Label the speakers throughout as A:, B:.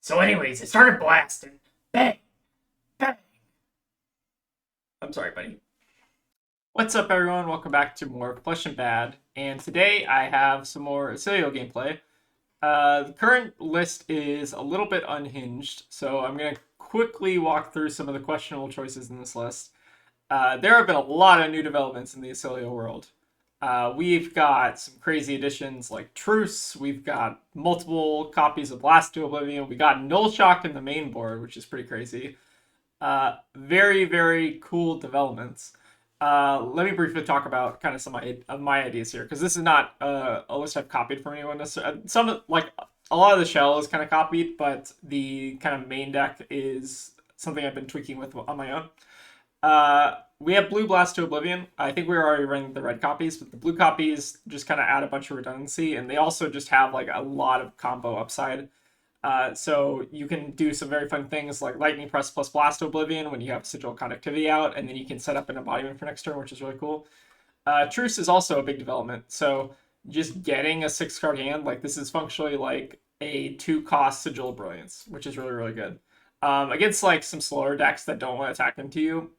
A: So anyways, it started blasting. Bang, bang. I'm sorry, buddy. What's up, everyone? Welcome back to more Flesh and Bad. And today I have some more Oscilio gameplay. The current list is a little bit unhinged, so I'm going to quickly walk through some of the questionable choices in this list. There have been a lot of new developments in the Oscilio world. We've got some crazy additions like Truce. We've got multiple copies of Blast to Oblivion. We got Null Shock in the main board, which is pretty crazy. Very, very cool developments. Let me briefly talk about kind of some of my ideas here, because this is not a list I've copied from anyone necessarily. Some, like, a lot of the shell is kind of copied, but the kind of main deck is something I've been tweaking with on my own. We have Blue Blast to Oblivion. I think we were already running the red copies, but the blue copies just kind of add a bunch of redundancy, and they also just have like a lot of combo upside. So you can do some very fun things like Lightning Press plus Blast to Oblivion when you have Sigil Conductivity out, and then you can set up an embodiment for next turn, which is really cool. Truce is also a big development, so just getting a 6-card hand, like this is functionally like a 2-cost Sigil of Brilliance, which is really, really good. Against like some slower decks that don't want to attack into you,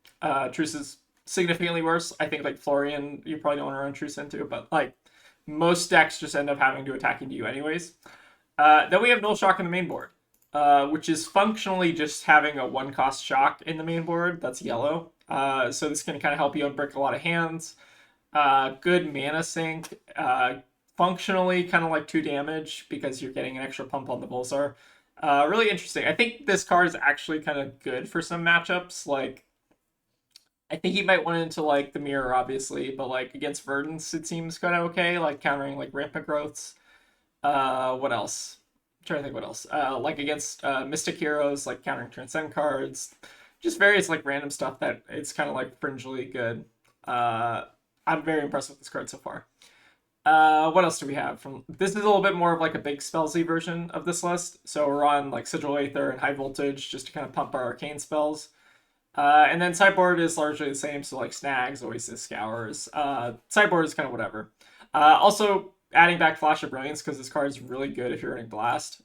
A: Truce is significantly worse. I think like Florian, you probably don't want to run Truce into, but like most decks just end up having to attack into you anyways. Then we have Null Shock in the main board, which is functionally just having a 1-cost shock in the main board that's yellow. So this can kind of help you unbrick a lot of hands. Good mana sink. Functionally kind of like 2 damage because you're getting an extra pump on the Volsar. Really interesting. I think this card is actually kind of good for some matchups. Like, I think he might want into like the mirror, obviously, but like against Verdance, it seems kind of okay. Like countering like rampant growths. What else? I'm trying to think what else. Like against Mystic Heroes, like countering Transcend cards, just various like random stuff that it's kind of like fringely good. I'm very impressed with this card so far. What else do we have? From this is a little bit more of like a big spellsy version of this list. So we're on like Sigil Aether and High Voltage just to kind of pump our arcane spells. And then sideboard is largely the same, so like Snags, Oasis, Scours. Sideboard is kind of whatever. Also, adding back Flash of Brilliance because this card is really good if you're running Blast.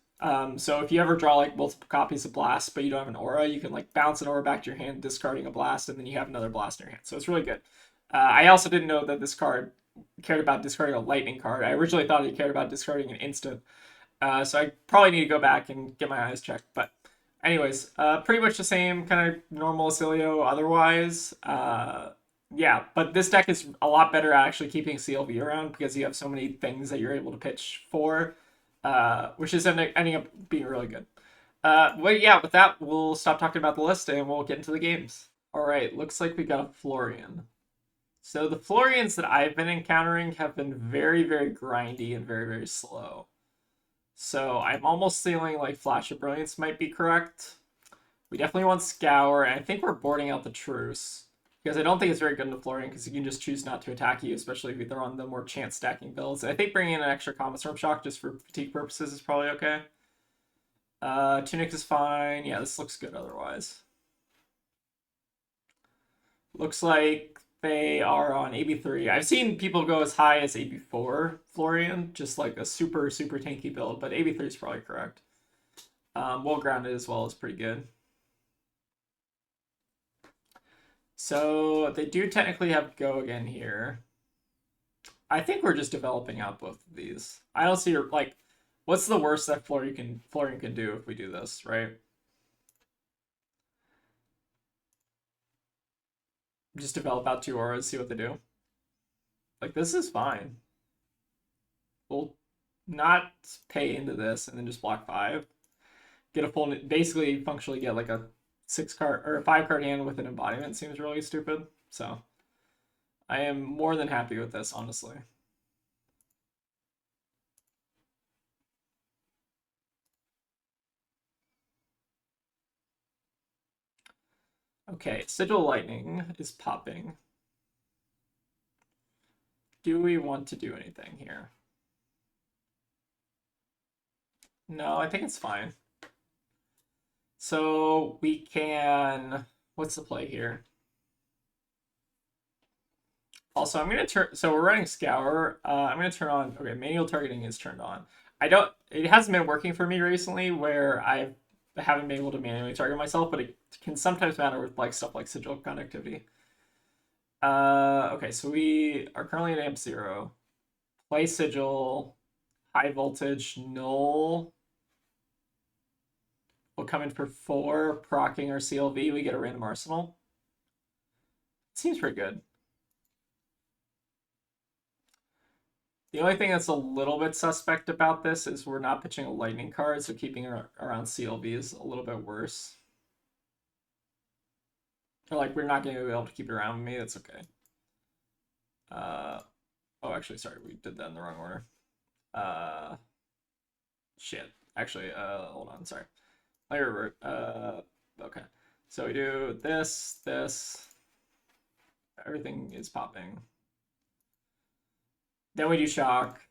A: So if you ever draw like multiple copies of Blast but you don't have an aura, you can like bounce an aura back to your hand, discarding a Blast, and then you have another Blast in your hand. So it's really good. I also didn't know that this card cared about discarding a Lightning card. I originally thought he cared about discarding an instant. So I probably need to go back and get my eyes checked. But anyways, pretty much the same kind of normal Oscilio otherwise. Yeah, but this deck is a lot better at actually keeping CLV around because you have so many things that you're able to pitch for, which is ending up being really good. But yeah, with that, we'll stop talking about the list and we'll get into the games. All right, looks like we got a Florian. So the Florians that I've been encountering have been very, very grindy and very, very slow. So I'm almost feeling like Flash of Brilliance might be correct. We definitely want Scour, and I think we're boarding out the Truce. Because I don't think it's very good in the Florian, because you can just choose not to attack you, especially if they're on the more chance stacking builds. And I think bringing in an extra Comet Storm Shock just for fatigue purposes is probably okay. Tunic is fine. Yeah, this looks good otherwise. Looks like they are on AB3. I've seen people go as high as AB4 Florian, just like a super, super tanky build, but AB3 is probably correct. Well grounded as well is pretty good. So they do technically have Go again here. I think we're just developing out both of these. I don't see, like, what's the worst that Florian can do if we do this, right? Just develop out 2 auras, see what they do. Like, this is fine. We'll not pay into this and then just block 5. Get a full, basically functionally get like a 6-card or a 5-card hand with an embodiment seems really stupid. So I am more than happy with this, honestly. Okay, Sigil Lightning is popping. Do we want to do anything here? No, I think it's fine. So we can, what's the play here? Also, I'm gonna turn, so we're running Scour. I'm gonna turn on, okay, manual targeting is turned on. It hasn't been working for me recently where I've haven't been able to manually target myself, but it can sometimes matter with like stuff like sigil conductivity. Okay, so we are currently at amp 0. Play sigil, high voltage, null. We'll come in for 4, proccing our CLV. We get a random arsenal. Seems pretty good. The only thing that's a little bit suspect about this is we're not pitching a lightning card, so keeping her around CLV is a little bit worse. Or like, we're not going to be able to keep it around me. That's okay. Oh, actually, sorry. We did that in the wrong order. Shit. Actually, hold on. Sorry. Let me revert. Okay. So we do this, this. Everything is popping. Then we do shock.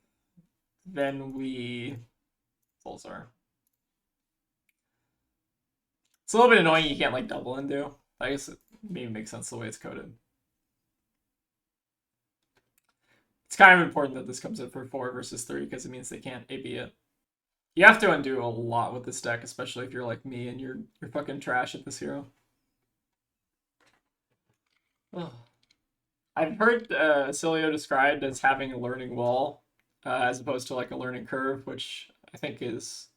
A: Then we Pulsar. It's a little bit annoying you can't like double undo. I guess it maybe makes sense the way it's coded. It's kind of important that this comes in for 4 versus 3 because it means they can't AB it. You have to undo a lot with this deck, especially if you're like me and you're fucking trash at this hero. Ugh. I've heard Oscilio described as having a learning wall as opposed to like a learning curve, which I think is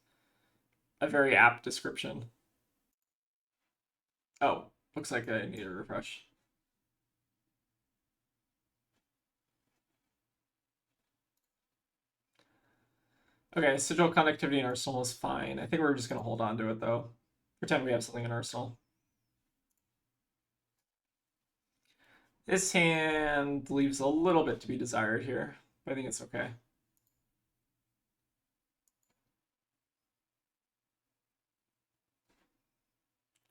A: a very apt description. Oh, looks like I need a refresh. Okay, sigil conductivity in Arsenal is fine. I think we're just going to hold on to it, though. Pretend we have something in Arsenal. This hand leaves a little bit to be desired here, but I think it's okay.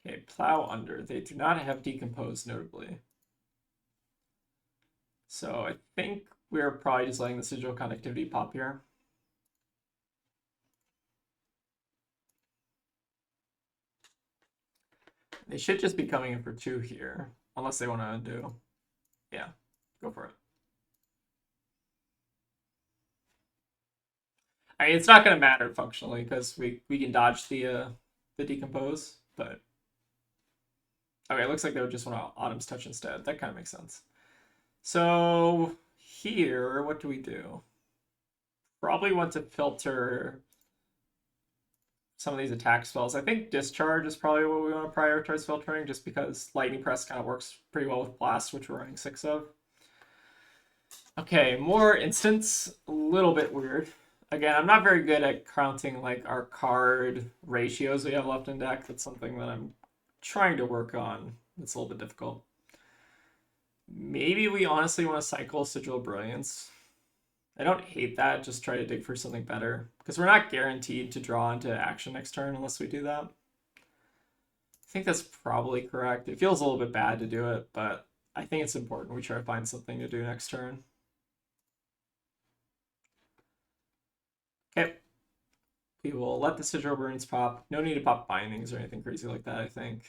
A: Okay, plow under. They do not have decompose, notably. So I think we're probably just letting the sigil conductivity pop here. They should just be coming in for 2 here, unless they want to undo. Yeah, go for it. I mean, it's not going to matter functionally because we can dodge the decompose, but okay, it looks like they would just want to Autumn's Touch instead. That kind of makes sense. So here, what do we do? Probably want to filter some of these attack spells. I think Discharge is probably what we want to prioritize filtering, just because Lightning Press kind of works pretty well with Blast, which we're running 6 of. Okay, more instants. A little bit weird. Again, I'm not very good at counting like our card ratios we have left in deck. That's something that I'm trying to work on. It's a little bit difficult. Maybe we honestly want to cycle Sigil Brilliance. I don't hate that, just try to dig for something better. Because we're not guaranteed to draw into action next turn unless we do that. I think that's probably correct. It feels a little bit bad to do it, but I think it's important we try to find something to do next turn. Okay. We will let the Sigil Burns pop. No need to pop bindings or anything crazy like that, I think.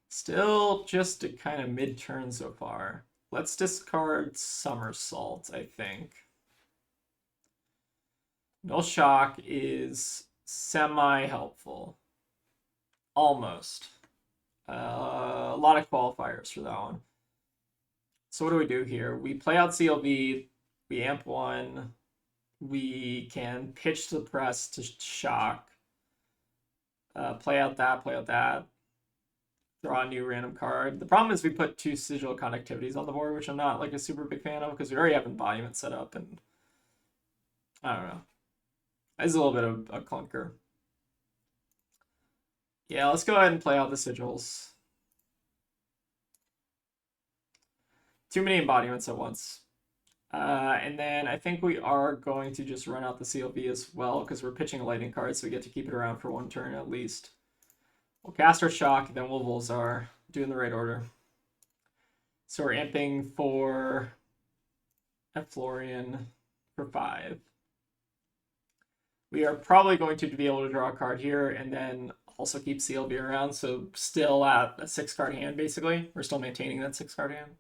A: Still just a kind of mid-turn so far. Let's discard Somersault, I think. Null Shock is semi-helpful. Almost. A lot of qualifiers for that one. So what do we do here? We play out CLV, we amp 1, we can pitch the press to shock, play out that, draw a new random card. The problem is we put 2 sigil conductivities on the board, which I'm not like a super big fan of because we already have embodiment set up, and I don't know. It's a little bit of a clunker. Yeah, let's go ahead and play out the sigils. Too many embodiments at once. And then I think we are going to just run out the CLV as well because we're pitching a lightning card, so we get to keep it around for 1 turn at least. We'll cast our shock, then we'll Volzar, do in the right order. So we're amping for a Florian for 5. We are probably going to be able to draw a card here and then also keep CLV around, so still at a 6-card hand, basically. We're still maintaining that 6-card hand.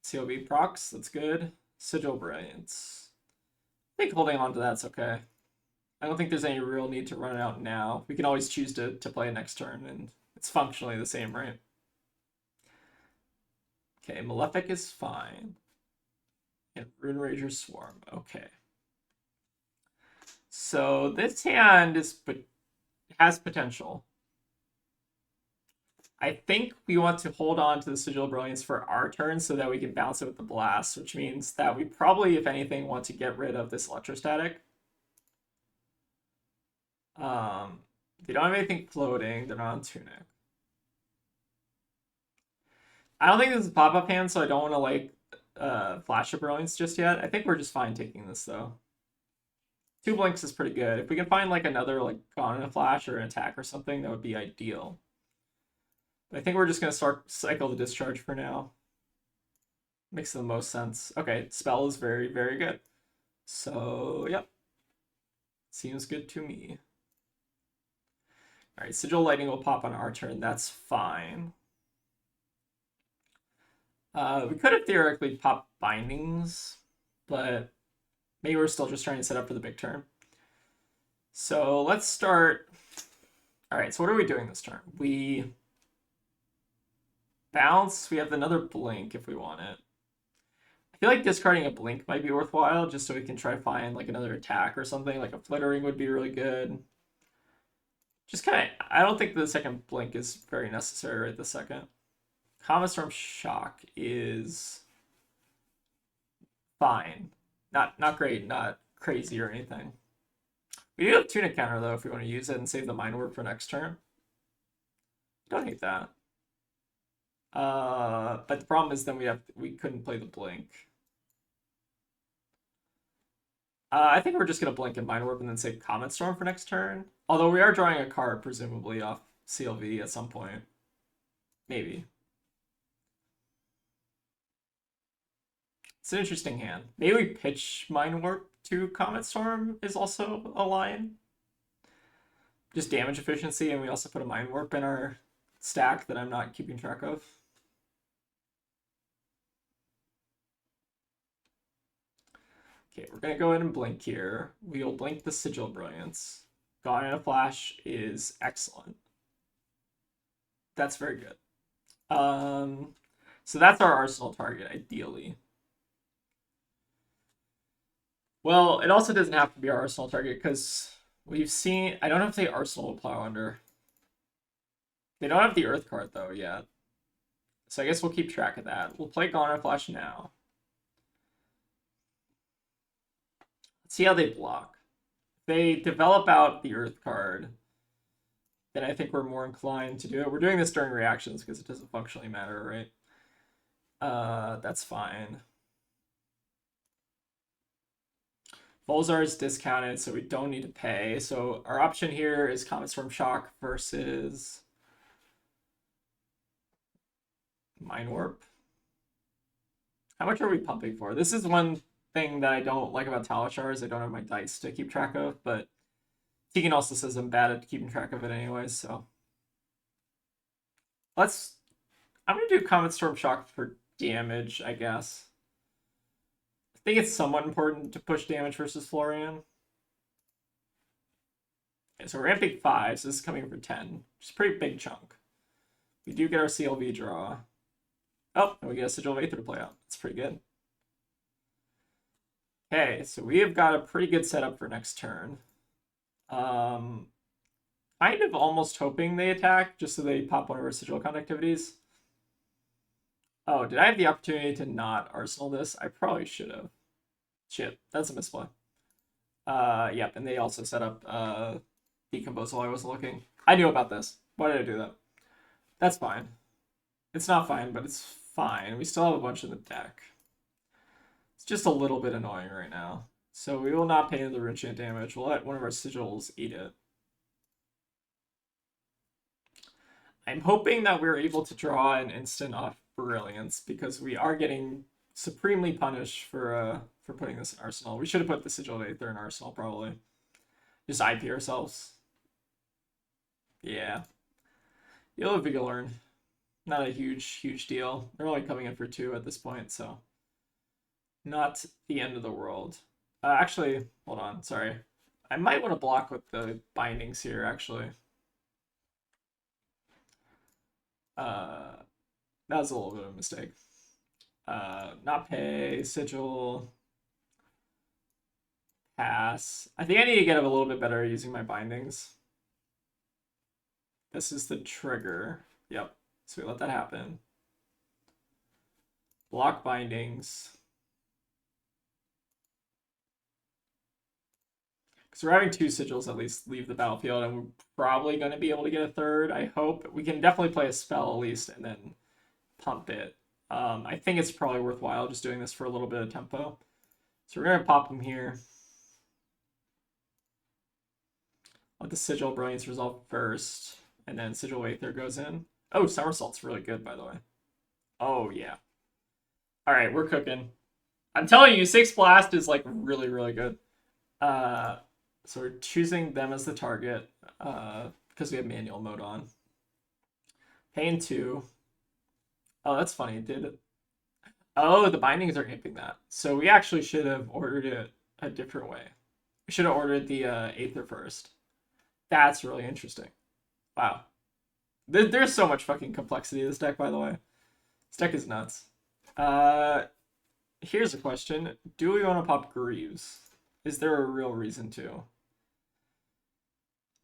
A: CLV procs, that's good. Sigil Brilliance. I think holding on to that's okay. I don't think there's any real need to run it out now. We can always choose to play it next turn, and it's functionally the same, right? Okay, Malefic is fine. And Rune Rager's Swarm, okay. So this hand has potential. I think we want to hold on to the Sigil of Brilliance for our turn so that we can bounce it with the Blast, which means that we probably, if anything, want to get rid of this Electrostatic. They don't have anything floating. They're not on Tunic. I don't think this is a pop-up hand, so I don't want to, like, Flash of Brilliance just yet. I think we're just fine taking this, though. 2 blinks is pretty good. If we can find, like, another, like, Gone in a Flash or an attack or something, that would be ideal. But I think we're just going to cycle the Discharge for now. Makes the most sense. Okay, Spell is very, very good. So, yep. Seems good to me. Alright, Sigil Lightning will pop on our turn. That's fine. We could have theoretically popped Bindings, but maybe we're still just trying to set up for the big turn. So let's start. Alright, so what are we doing this turn? We bounce. We have another Blink if we want it. I feel like discarding a Blink might be worthwhile just so we can try to find like another attack or something. Like a Flittering would be really good. Just kind of, I don't think the second Blink is very necessary right this second. Comet Storm Shock is fine. Not great, not crazy or anything. We do have Tunic Counter though if we want to use it and save the Mind Warp for next turn. Don't hate that. But the problem is then we couldn't play the Blink. I think we're just gonna Blink and Mind Warp and then save Comet Storm for next turn. Although we are drawing a card presumably off CLV at some point. Maybe. It's an interesting hand. Maybe we pitch Mind Warp to Comet Storm is also a line. Just damage efficiency, and we also put a Mind Warp in our stack that I'm not keeping track of. Okay, we're going to go ahead and Blink here. We'll Blink the Sigil Brilliance. Gone in a Flash is excellent. That's very good. So that's our Arsenal target, ideally. Well, it also doesn't have to be our Arsenal target because we've seen... I don't know if the Arsenal will plow under. They don't have the Earth card, though, yet. So I guess we'll keep track of that. We'll play Gone in a Flash now. Let's see how they block. If they develop out the Earth card, then I think we're more inclined to do it. We're doing this during reactions because it doesn't functionally matter, right? That's fine. Volzar is discounted, so we don't need to pay. So our option here is Comet Storm Shock versus Mind Warp. How much are we pumping for? This is one thing that I don't like about Talachar is I don't have my dice to keep track of, but Tegan also says I'm bad at keeping track of it anyways, so. I'm gonna do Comet Storm Shock for damage, I guess. I think it's somewhat important to push damage versus Florian. Okay, so we're ramping 5, so this is coming for 10, which is a pretty big chunk. We do get our CLV draw. Oh, and we get a Sigil of Aether to play out. That's pretty good. Okay, so we have got a pretty good setup for next turn. Kind of almost hoping they attack, just so they pop one of our Sigil conductivities. Oh, did I have the opportunity to not Arsenal this? I probably should have. Shit, that's a misplay. Yep, and they also set up Decompose while I was looking. I knew about this. Why did I do that? That's fine. It's not fine, but it's fine. We still have a bunch in the deck. It's just a little bit annoying right now. So we will not pay into the Rune Chant damage. We'll let one of our Sigils eat it. I'm hoping that we're able to draw an instant off Brilliance because we are getting supremely punished for putting this in Arsenal. We should have put the Sigil of Aether in Arsenal, probably. Just IP ourselves. Yeah. You'll have to learn. Not a huge deal. They're only coming in for 2 at this point, so not the end of the world. Actually, hold on. Sorry. I might want to block with the bindings here, actually. That was a little bit of a mistake. Not pay, sigil, pass. I think I need to get a little bit better at using my bindings. This is the trigger. Yep. So we let that happen. Block bindings. Because we're having 2 sigils at least leave the battlefield, and we're probably going to be able to get a third, I hope. We can definitely play a spell at least and then pump it. I think it's probably worthwhile just doing this for a little bit of tempo. So we're going to pop them here. Let the Sigil Brilliance resolve first, and then Sigil Aether goes in. Oh, Somersault's really good, by the way. Oh, yeah. All right, we're cooking. I'm telling you, 6 Blast is, like, really, really good. So we're choosing them as the target because we have manual mode on. Pain 2. Oh, that's funny. Did it? Oh, the bindings are amping that. So we actually should have ordered it a different way. We should have ordered the Aether first. That's really interesting. Wow. There's so much fucking complexity in this deck, by the way. This deck is nuts. Here's a question. Do we want to pop Greaves? Is there a real reason to?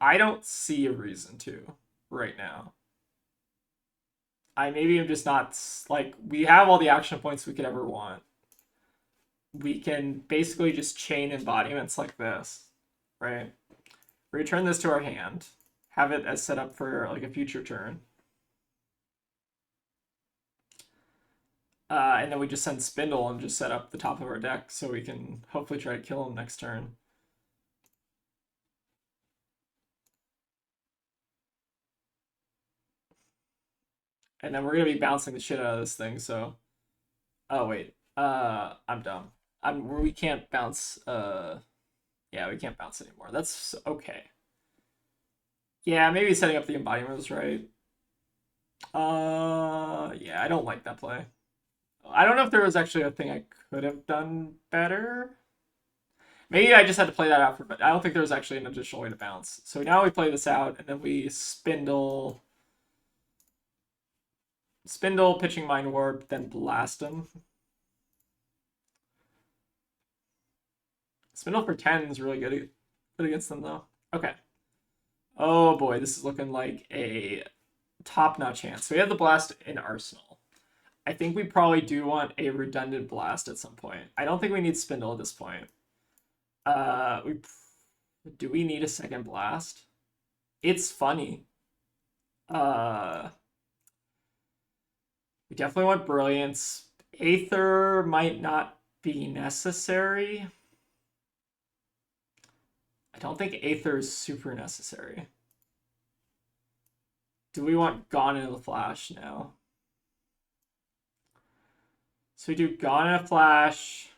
A: I don't see a reason to right now. Maybe I'm just not, like, we have all the action points we could ever want. We can basically just chain embodiments like this, right? Return this to our hand. Have it as set up for, like, a future turn. And then we just send Spindle and just set up the top of our deck so we can hopefully try to kill him next turn. And then we're going to be bouncing the shit out of this thing, so... Oh, wait. I'm dumb. We can't bounce... Yeah, we can't bounce anymore. That's okay. Yeah, maybe setting up the embodiment was right. Yeah, I don't like that play. I don't know if there was actually a thing I could have done better. Maybe I just had to play that out but I don't think there was actually an additional way to bounce. So now we play this out, and then we Spindle, pitching Mind Warp, then blast him. Spindle for 10 is really good against them, though. Okay. Oh boy, this is looking like a top-notch hand. So we have the blast in Arsenal. I think we probably do want a redundant blast at some point. I don't think we need Spindle at this point. Do we need a second blast? It's funny. We definitely want Brilliance. Aether might not be necessary. I don't think Aether is super necessary. Do we want Gone in a Flash now? So we do Gone in a Flash.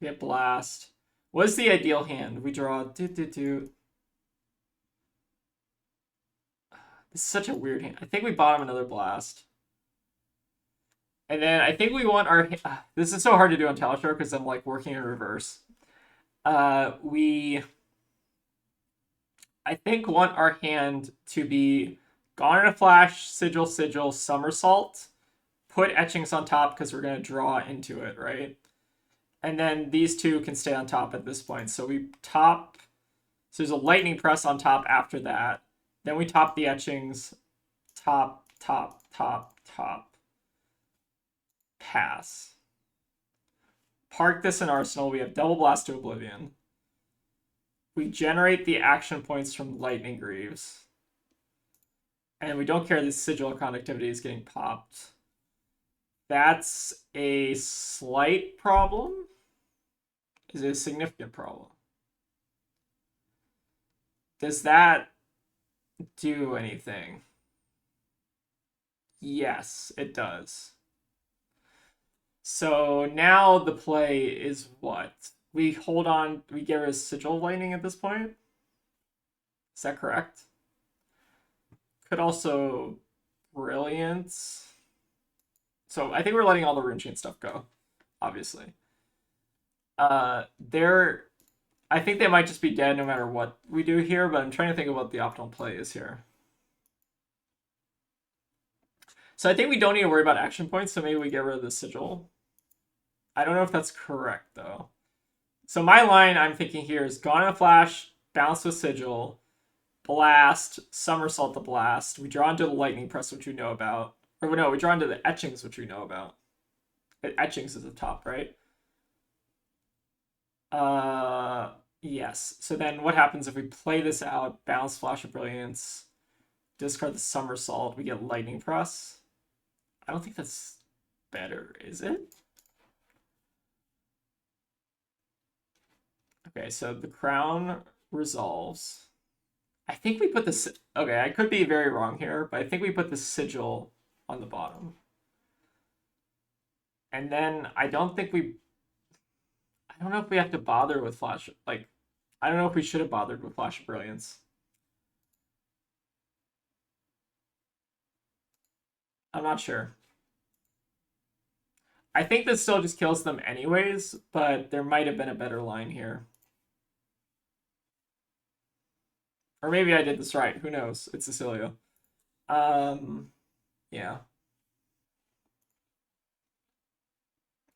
A: We have Blast. What is the ideal hand? We draw This is such a weird hand. I think we bottom another Blast. And then I think we want our... This is so hard to do on Talishar because I'm like working in reverse. We... I think want our hand to be Gone in a Flash, Sigil, Sigil, Somersault. Put Etchings on top because we're going to draw into it, right? And then these two can stay on top at this point. So we top... So there's a Lightning Press on top after that. Then we top the Etchings. Top, top, top, top. Pass. Park this in Arsenal. We have Double Blast to Oblivion. We generate the action points from Lightning Greaves. And we don't care the Sigil Conductivity is getting popped. That's a slight problem. Is it a significant problem? Does that do anything? Yes, it does. So now the play is what? We hold on, we get rid of Sigil Lightning at this point? Is that correct? Could also Brilliance. So I think we're letting all the Rune Chain stuff go, obviously. They're I think they might just be dead no matter what we do here, but I'm trying to think of what the optimal play is here. So I think we don't need to worry about action points, so maybe we get rid of the sigil. I don't know if that's correct though. So my line I'm thinking here is Gone in a Flash, bounce with sigil, blast, somersault the blast. We draw into the lightning press, which we know about. Or no, we draw into the etchings, which we know about. Etchings is the top, right? Yes. So then what happens if we play this out, bounce Flash of Brilliance, discard the somersault, we get lightning press? I don't think that's better, is it? Okay, so the crown resolves. I think we put this. Okay, I could be very wrong here, but I think we put the sigil on the bottom. And then I don't think we. I don't know if we have to bother with Flash. Like, I don't know if we should have bothered with Flash of Brilliance. I'm not sure. I think this still just kills them anyways, but there might have been a better line here. Or maybe I did this right. Who knows? It's Oscilio. Yeah.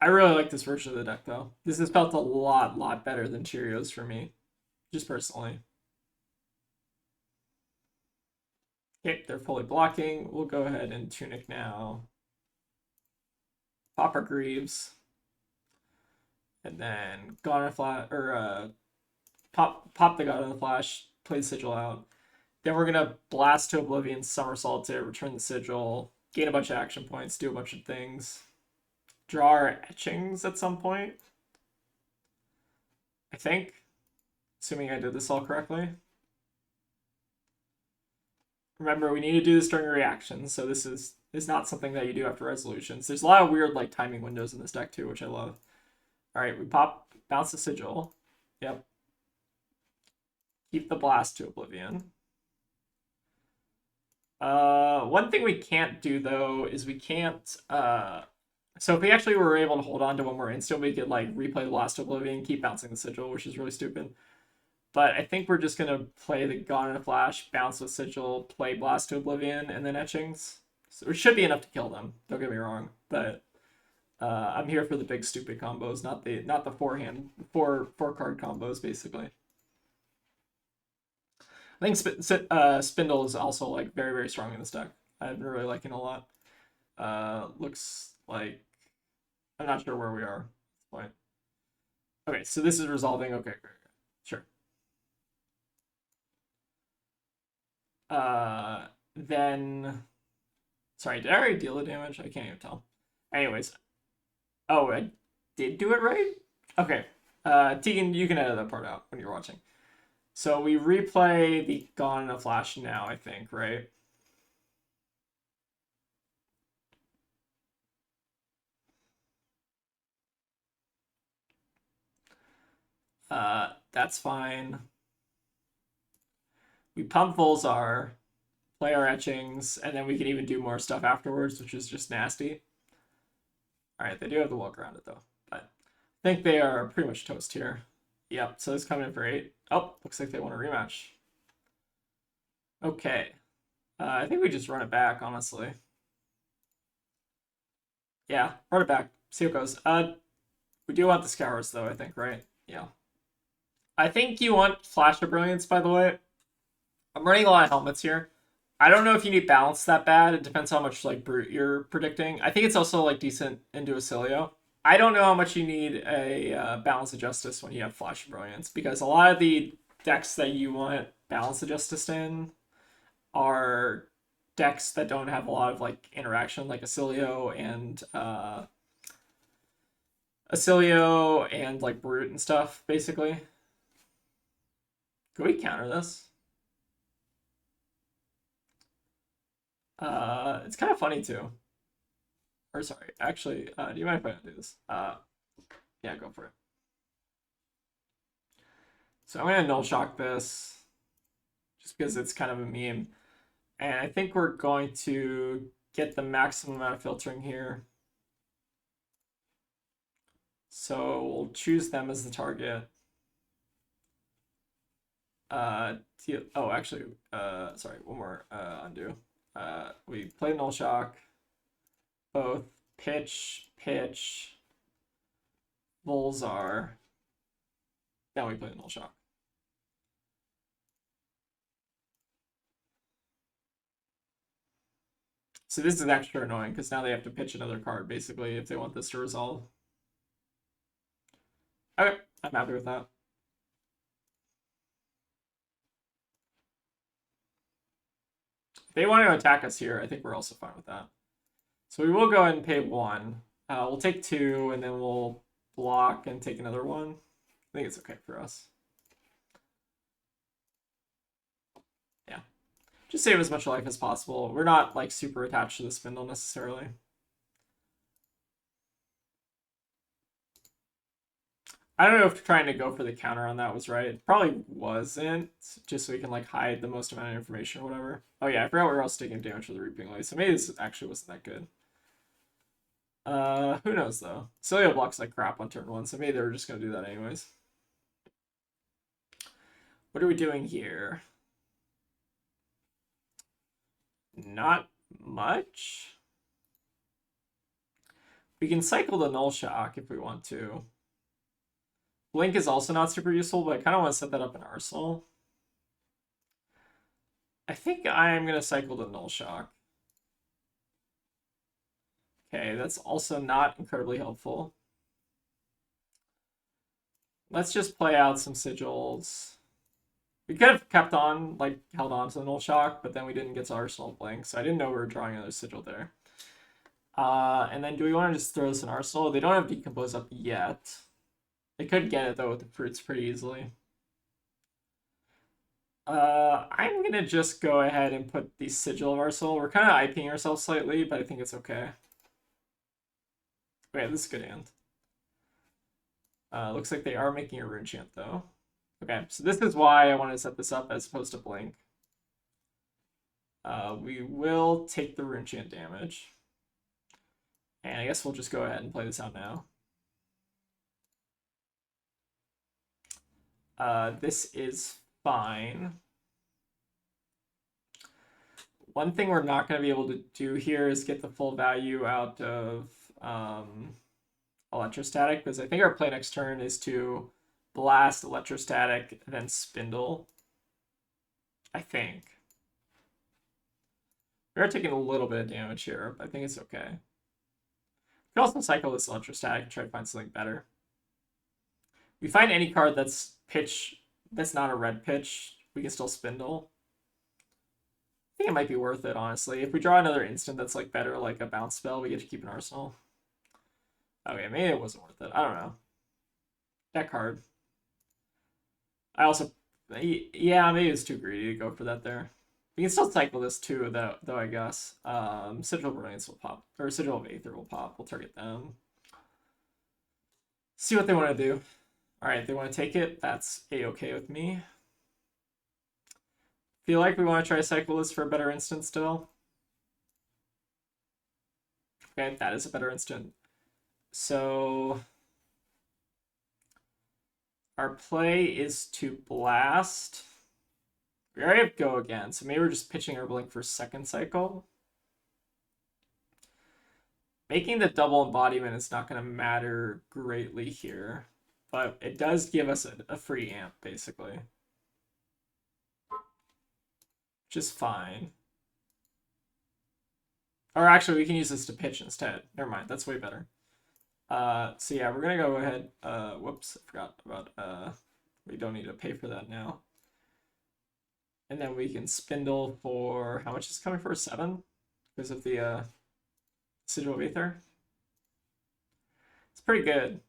A: I really like this version of the deck, though. This has felt a lot better than Cheerios for me, just personally. Okay, they're fully blocking. We'll go ahead and Tunic now. Pop our Greaves. And then God in Flash, or pop the God in the Flash, play the Sigil out. Then we're gonna blast to Oblivion, somersault it, return the Sigil, gain a bunch of action points, do a bunch of things. Draw our etchings at some point. I think. Assuming I did this all correctly. Remember, we need to do this during a reaction, so this is not something that you do after resolutions. There's a lot of weird like timing windows in this deck too, which I love. All right, we bounce the Sigil. Yep. Keep the blast to Oblivion. One thing we can't do though is we can't. So if we actually were able to hold on to one more instant, we could like replay the blast to Oblivion, keep bouncing the Sigil, which is really stupid. But I think we're just gonna play the Gone in a Flash, bounce with Sigil, play blast to Oblivion, and then etchings. So it should be enough to kill them. Don't get me wrong, but I'm here for the big stupid combos, not the four card combos basically. I think Spindle is also like very strong in this deck. I've been really liking a lot. Looks like I'm not sure where we are at this point. Okay, so this is resolving. Okay, great. Sure. Then sorry, did I already deal the damage? I can't even tell. Anyways, oh, I did do it right. Okay, Tegan, you can edit that part out when you're watching. So we replay the Gone in a Flash now, I think, right? That's fine. We pump Volzar, play our etchings, and then we can even do more stuff afterwards, which is just nasty. All right, they do have the well grounded though, but I think they are pretty much toast here. Yep, so it's coming in for 8. Oh, looks like they want a rematch. Okay. I think we just run it back, honestly. Yeah, run it back. See how it goes. We do want the Scours, though, I think, right? Yeah. I think you want Flash of Brilliance, by the way. I'm running a lot of helmets here. I don't know if you need balance that bad. It depends how much, like, brute you're predicting. I think it's also, like, decent into Oscilio. I don't know how much you need a Balance of Justice when you have Flash of Brilliance, because a lot of the decks that you want Balance of Justice in are decks that don't have a lot of like interaction, like Oscilio and like Brute and stuff, basically. Could we counter this? It's kind of funny too. Or sorry, actually, do you mind if I do this? Yeah, go for it. So I'm gonna null shock this just because it's kind of a meme. And I think we're going to get the maximum amount of filtering here. So we'll choose them as the target. Oh, actually, sorry, one more undo. We play null shock, both pitch, Volzar. Now we play null shock. So this is extra annoying because now they have to pitch another card basically if they want this to resolve. Okay, I'm happy with that. If they want to attack us here, I think we're also fine with that. So we will go ahead and pay 1. We'll take 2, and then we'll block and take another 1. I think it's okay for us. Yeah. Just save as much life as possible. We're not, like, super attached to the spindle necessarily. I don't know if trying to go for the counter on that was right. It probably wasn't, just so we can, like, hide the most amount of information or whatever. Oh yeah, I forgot we were also taking damage with the Reaping Light, so maybe this actually wasn't that good. Who knows though? Oscilio blocks like crap on turn 1, so maybe they were just gonna do that anyways. What are we doing here? Not much. We can cycle the null shock if we want to. Blink is also not super useful, but I kind of want to set that up in Arsenal. I think I'm going to cycle the null shock. Okay, that's also not incredibly helpful. Let's just play out some sigils. We could have kept on, like, held on to the null shock, but then we didn't get to Arsenal Blink, so I didn't know we were drawing another sigil there. And then do we want to just throw this in Arsenal? They don't have Decompose up yet. They could get it, though, with the fruits pretty easily. I'm going to just go ahead and put the Sigil of Arsenal. We're kind of IPing ourselves slightly, but I think it's okay. Okay, this is a good hand. Looks like they are making a rune chant, though. Okay, so this is why I want to set this up as opposed to Blink. We will take the rune chant damage. And I guess we'll just go ahead and play this out now. This is fine. One thing we're not going to be able to do here is get the full value out of Electrostatic, because I think our play next turn is to blast Electrostatic, then Spindle. I think. We are taking a little bit of damage here, but I think it's okay. We can also cycle this Electrostatic and try to find something better. We find any card that's pitch, that's not a red pitch, we can still Spindle. I think it might be worth it, honestly. If we draw another instant that's like better, like a bounce spell, we get to keep an Arsenal. Okay, maybe it wasn't worth it. I don't know. That card. I also, yeah, maybe it's too greedy to go for that there. We can still cycle this too, though I guess. Sigil of Brilliance will pop, or Sigil of Aether will pop. We'll target them. See what they want to do. All right, they want to take it. That's a-okay with me. Feel like we want to try to cycle this for a better instant still. Okay, that is a better instant. So our play is to blast. We already have go again, so maybe we're just pitching our blink for second cycle. Making the double embodiment is not going to matter greatly here, but it does give us a free amp, basically. Which is fine. Or actually, we can use this to pitch instead. Never mind, that's way better. So yeah, we're gonna go ahead. Whoops, I forgot about. We don't need to pay for that now. And then we can spindle for how much is coming for 7 because of the Sigil of Aether. It's pretty good.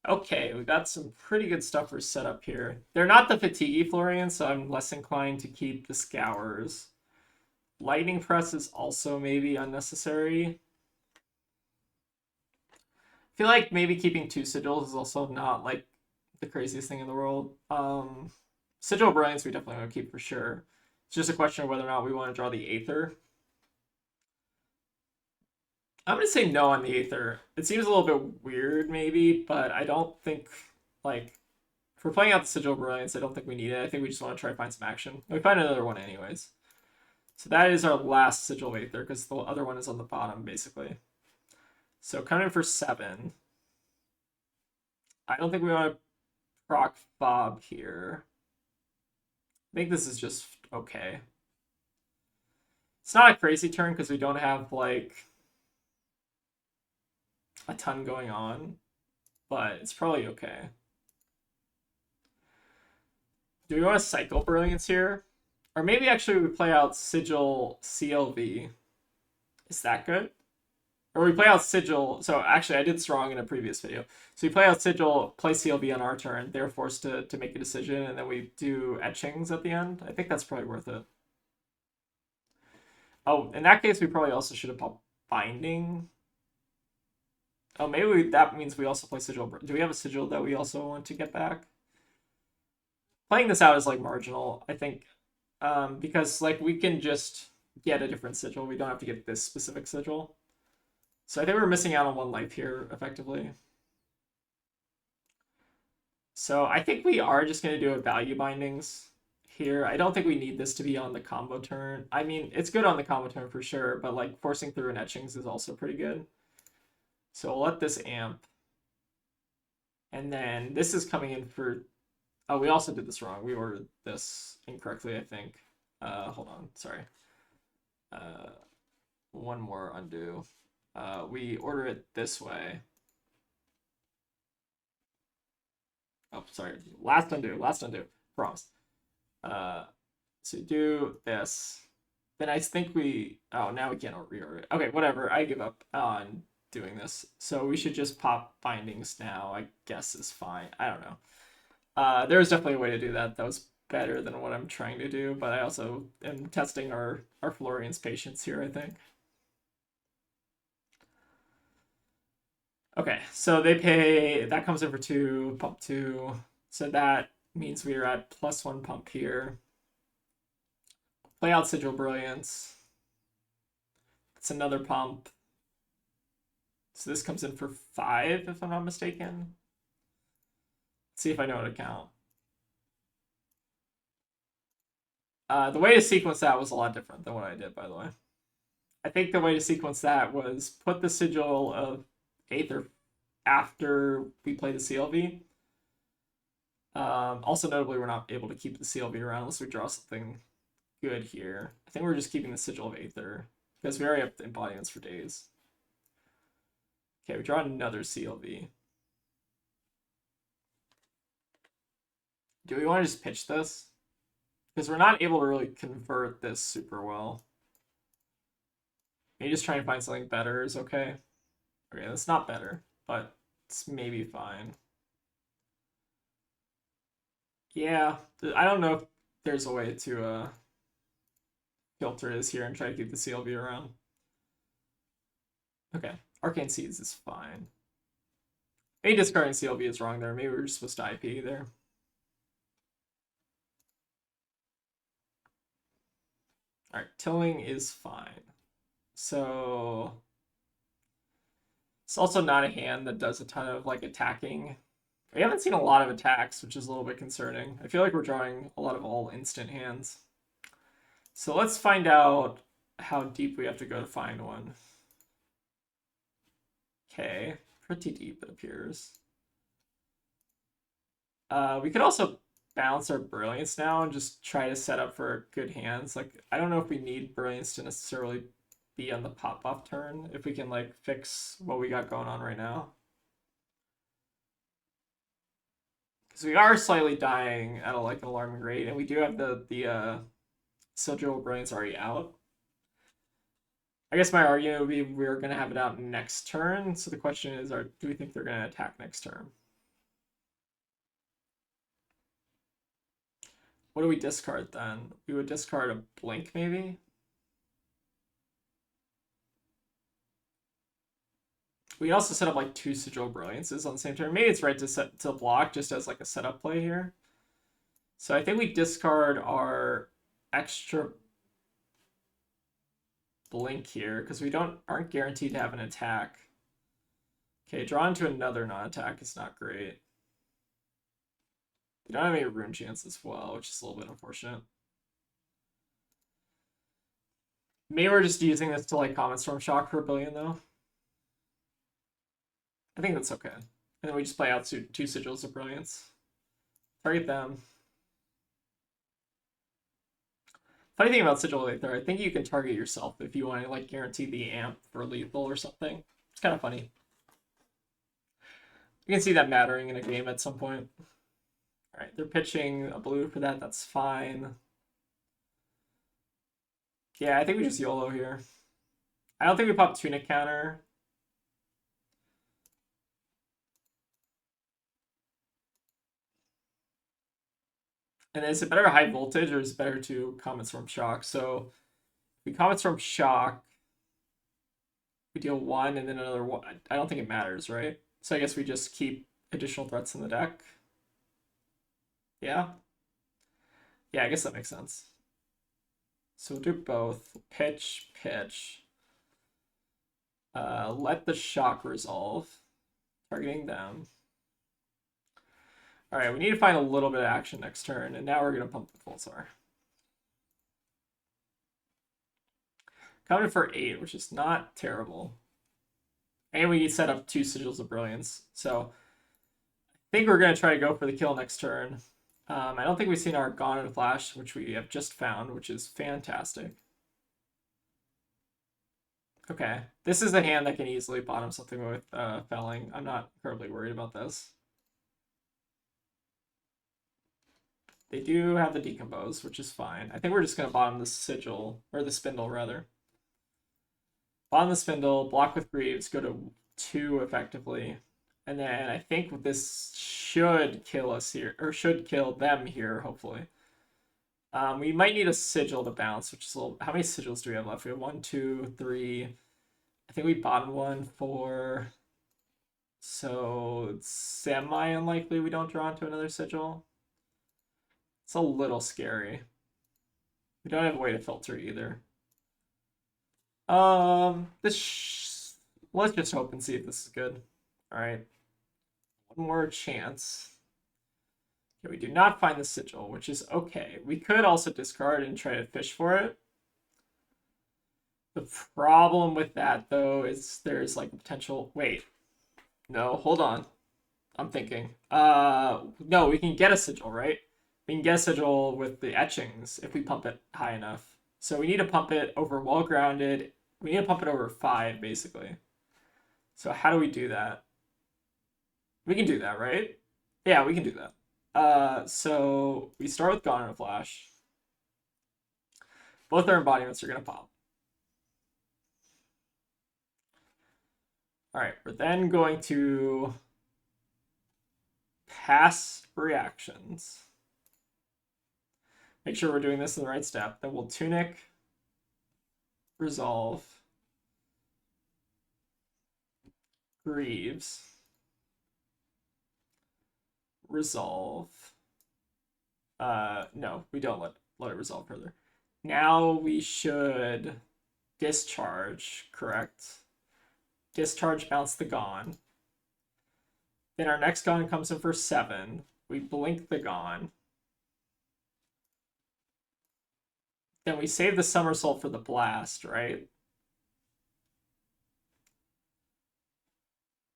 A: Okay, we got some pretty good stuff for setup here. They're not the fatiguey Florian, so I'm less inclined to keep the Scours. Lightning Press is also maybe unnecessary. I feel like maybe keeping 2 sigils is also not like the craziest thing in the world. Sigil of Brilliance we definitely want to keep for sure. It's just a question of whether or not we want to draw the Aether. I'm gonna say no on the Aether. It seems a little bit weird, maybe, but I don't think, like, if we're playing out the Sigil of Brilliance, I don't think we need it. I think we just want to try to find some action. We find another one anyways. So that is our last Sigil of Aether, because the other one is on the bottom, basically. So coming in for 7. I don't think we want to proc Fob here. I think this is just okay. It's not a crazy turn because we don't have, like, a ton going on, but it's probably okay. Do we want to cycle Brilliance here? Or maybe actually we play out Sigil CLV. Is that good? Or we play out Sigil. So actually, I did this wrong in a previous video. So we play out Sigil, play CLV on our turn. They're forced to make a decision, and then we do etchings at the end. I think that's probably worth it. Oh, in that case, we probably also should have popped Binding. Oh, maybe that means we also play Sigil. Do we have a Sigil that we also want to get back? Playing this out is like marginal, I think, because like we can just get a different Sigil. We don't have to get this specific Sigil. So I think we're missing out on 1 life here, effectively. So I think we are just going to do a value bindings here. I don't think we need this to be on the combo turn. I mean, it's good on the combo turn for sure, but like forcing through an etchings is also pretty good. So we'll let this amp. And then this is coming in for... Oh, we also did this wrong. We ordered this incorrectly, I think. Hold on, sorry. One more undo. We order it this way. Oh, sorry. Last undo. Promise. So do this. Then I think we... Oh, now we can't reorder it. Okay, whatever. I give up on doing this. So we should just pop bindings now, I guess is fine. I don't know. There's definitely a way to do that. That was better than what I'm trying to do, but I also am testing our Florian's patience here, I think. Okay, so they pay, that comes in for 2, pump 2. So that means we are at +1 pump here. Play out Sigil Brilliance. It's another pump. So this comes in for 5, if I'm not mistaken. Let's see if I know how to count. The way to sequence that was a lot different than what I did, by the way. I think the way to sequence that was put the Sigil of Aether after we play the CLV. Also, notably, we're not able to keep the CLV around unless we draw something good here. I think we're just keeping the Sigil of Aether because we already have the embodiments for days. Okay, we draw another CLV. Do we want to just pitch this? Because we're not able to really convert this super well. Maybe just try and find something better is okay. Okay, that's not better, but it's maybe fine. Yeah, I don't know if there's a way to filter this here and try to keep the CLV around. Okay, Arcane Seeds is fine. Maybe discarding CLV is wrong there. Maybe we're just supposed to IP there. Alright, tilling is fine. So it's also not a hand that does a ton of like attacking. We haven't seen a lot of attacks, which is a little bit concerning. I feel like we're drawing a lot of all instant hands. So let's find out how deep we have to go to find one. Okay, pretty deep it appears. We could also balance our Brilliance now and just try to set up for good hands. Like, I don't know if we need Brilliance to necessarily be on the pop-off turn, if we can, like, fix what we got going on right now. Because we are slightly dying at an alarming rate, and we do have the Sigil Brilliance already out. I guess my argument would be we're going to have it out next turn, so the question is, do we think they're going to attack next turn? What do we discard then? We would discard a Blink, maybe? We also set up like 2 Sigil Brilliances on the same turn. Maybe it's right to block just as like a setup play here. So I think we discard our extra... blink here because we aren't guaranteed to have an attack. Okay, draw into another non-attack is not great. We don't have any rune chance as well, which is a little bit unfortunate. Maybe we're just using this to like Comet Storm Shock for a billion though. I think that's okay. And then we just play out two Sigils of Brilliance. Target them. Funny thing about Sigil of Aether, I think you can target yourself if you want to like guarantee the amp for lethal or something. It's kind of funny. You can see that mattering in a game at some point. Alright, they're pitching a blue for that, that's fine. Yeah, I think we just YOLO here. I don't think we pop Tunic counter. And is it better high voltage or is it better to Comet Storm Shock? So if we Comet Storm Shock, we deal 1 and then another 1. I don't think it matters, right? So I guess we just keep additional threats in the deck. Yeah? Yeah, I guess that makes sense. So we'll do both. Pitch, pitch. Let the shock resolve. Targeting them. Alright, we need to find a little bit of action next turn, and now we're going to pump the Pulsar. Coming for 8, which is not terrible. And we set up 2 Sigils of Brilliance. So I think we're going to try to go for the kill next turn. I don't think we've seen our Gone in a Flash, which we have just found, which is fantastic. Okay, this is a hand that can easily bottom something with Felling. I'm not incredibly worried about this. They do have the Decompose, which is fine. I think we're just going to bottom the Sigil, or the Spindle, rather. Bottom the Spindle, block with Greaves, go to 2 effectively. And then I think this should kill us here, or should kill them here, hopefully. We might need a Sigil to bounce, which is a little... How many Sigils do we have left? We have 1, 2, 3. I think we bottom 1, 4. So it's semi-unlikely we don't draw into another Sigil. It's a little scary. We don't have a way to filter either. Let's just hope and see if this is good. Alright. One more chance. Okay, we do not find the Sigil, which is okay. We could also discard and try to fish for it. The problem with that, though, is there's like a potential... Wait. No, hold on. I'm thinking. No, we can get a Sigil, right? We can get a Sigil with the etchings if we pump it high enough. So we need to pump it over well-grounded. We need to pump it over 5, basically. So how do we do that? We can do that, right? Yeah, we can do that. So we start with Gone in a Flash. Both our embodiments are going to pop. Alright, we're then going to pass reactions. Make sure we're doing this in the right step. Then we'll Tunic, Resolve, Greaves, Resolve. No, we don't let it resolve further. Now we should discharge, correct? Discharge, bounce the Gone. Then our next Gone comes in for 7. We blink the Gone. Then we save the Somersault for the Blast, right?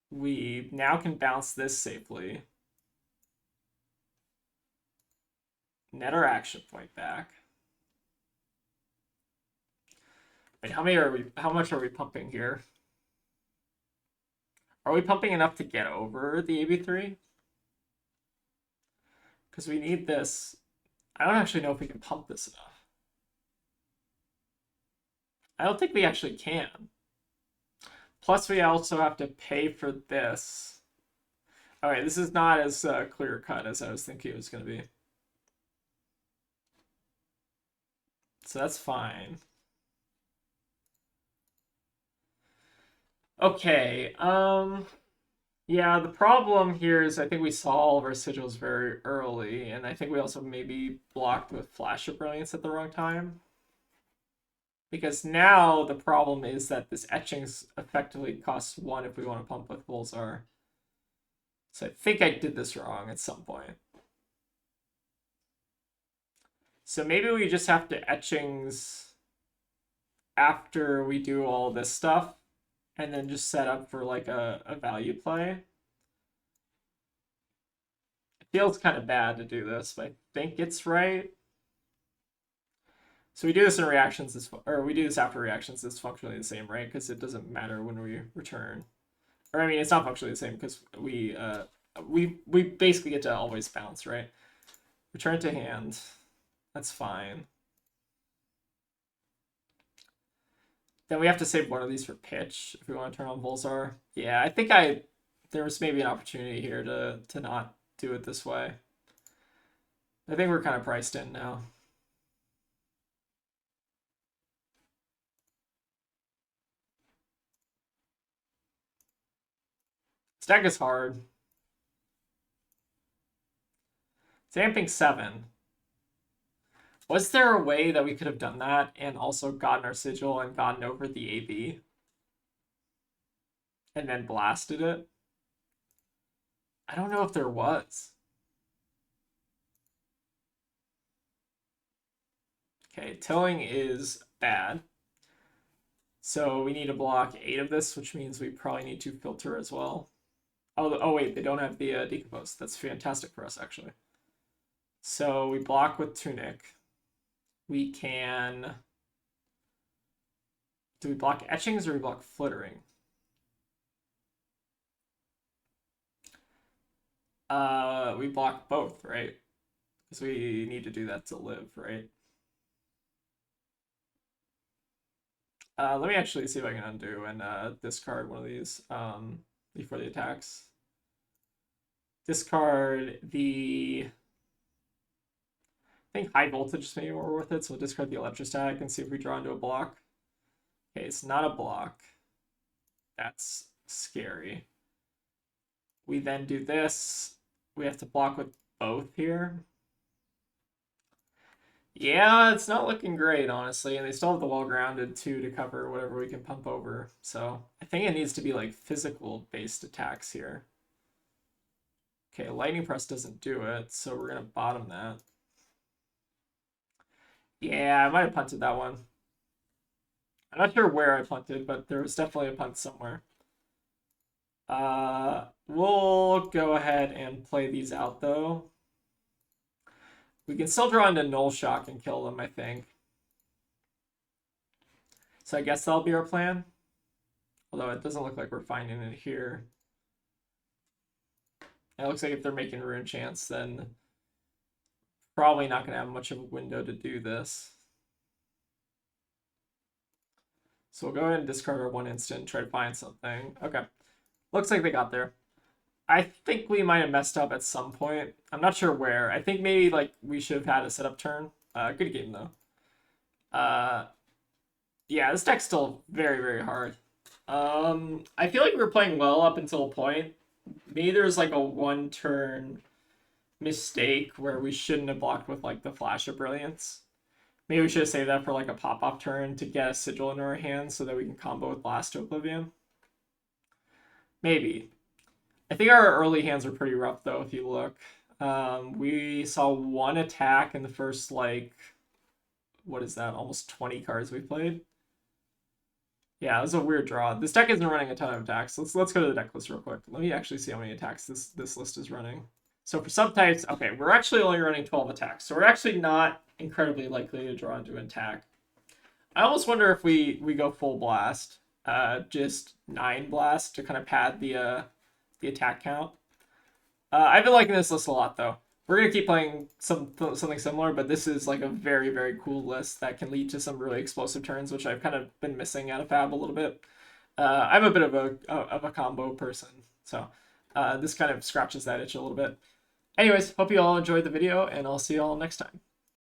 A: We now can bounce this safely. Net our action point back. Wait, how much are we pumping here? Are we pumping enough to get over the AB3? Because we need this. I don't actually know if we can pump this enough. I don't think we actually can. Plus, we also have to pay for this. Alright, this is not as clear cut as I was thinking it was going to be. So that's fine. Okay, yeah, the problem here is I think we saw all of our sigils very early, and I think we also maybe blocked with Flash of Brilliance at the wrong time. Because now the problem is that this etchings effectively costs 1 if we want to pump with Volzar. So I think I did this wrong at some point. So maybe we just have to etchings after we do all this stuff and then just set up for like a value play. It feels kind of bad to do this, but I think it's right. So we do this in reactions, or we do this after reactions. It's functionally the same, right? Because it doesn't matter when we return. Or I mean, it's not functionally the same because we basically get to always bounce, right? Return to hand. That's fine. Then we have to save one of these for pitch if we want to turn on Volzar. Yeah, I think there was maybe an opportunity here to not do it this way. I think we're kind of priced in now. This deck is hard. Damping 7. Was there a way that we could have done that and also gotten our sigil and gotten over the AB? And then blasted it? I don't know if there was. Okay, tilling is bad. So we need to block 8 of this, which means we probably need to filter as well. Oh wait, they don't have the decompose. That's fantastic for us, actually. So we block with Tunic. We can... Do we block etchings or we block flittering? We block both, right? Because we need to do that to live, right? Let me actually see if I can undo and discard one of these before the attacks. Discard the... I think high voltage is maybe more worth it, so we'll discard the electrostatic and see if we draw into a block. Okay, it's not a block. That's scary. We then do this. We have to block with both here. Yeah, it's not looking great, honestly, and they still have the well-grounded too to cover whatever we can pump over. So I think it needs to be like physical-based attacks here. Okay, lightning press doesn't do it, so we're gonna bottom that. Yeah, I might have punted that one. I'm not sure where I punted, but there was definitely a punt somewhere. We'll go ahead and play these out, though. We can still draw into Null Shock and kill them, I think. So I guess that'll be our plan. Although it doesn't look like we're finding it here. It looks like if they're making Rune Chance, then probably not going to have much of a window to do this. So we'll go ahead and discard our 1 instant, try to find something. Okay. Looks like they got there. I think we might have messed up at some point. I'm not sure where. I think maybe like we should have had a setup turn. Good game though. Yeah, this deck's still very, very hard. I feel like we were playing well up until a point. Maybe there's like a 1 turn mistake where we shouldn't have blocked with like the Flash of Brilliance. Maybe we should have saved that for like a pop-off turn to get a sigil into our hands so that we can combo with Blast to Oblivion. Maybe. I think our early hands are pretty rough though, if you look. We saw 1 attack in the first, like, what is that, almost 20 cards we played. Yeah, it was a weird draw. This deck isn't running a ton of attacks. Let's go to the deck list real quick. Let me actually see how many attacks this list is running. So for subtypes, okay, we're actually only running 12 attacks. So we're actually not incredibly likely to draw into an attack. I almost wonder if we go full blast, just 9 blast to kind of pad the attack count. I've been liking this list a lot though. We're gonna keep playing something similar, but this is like a very, very cool list that can lead to some really explosive turns, which I've kind of been missing out of Fab a little bit. I'm a bit of a combo person, so this kind of scratches that itch a little bit. Anyways, hope you all enjoyed the video, and I'll see you all next time.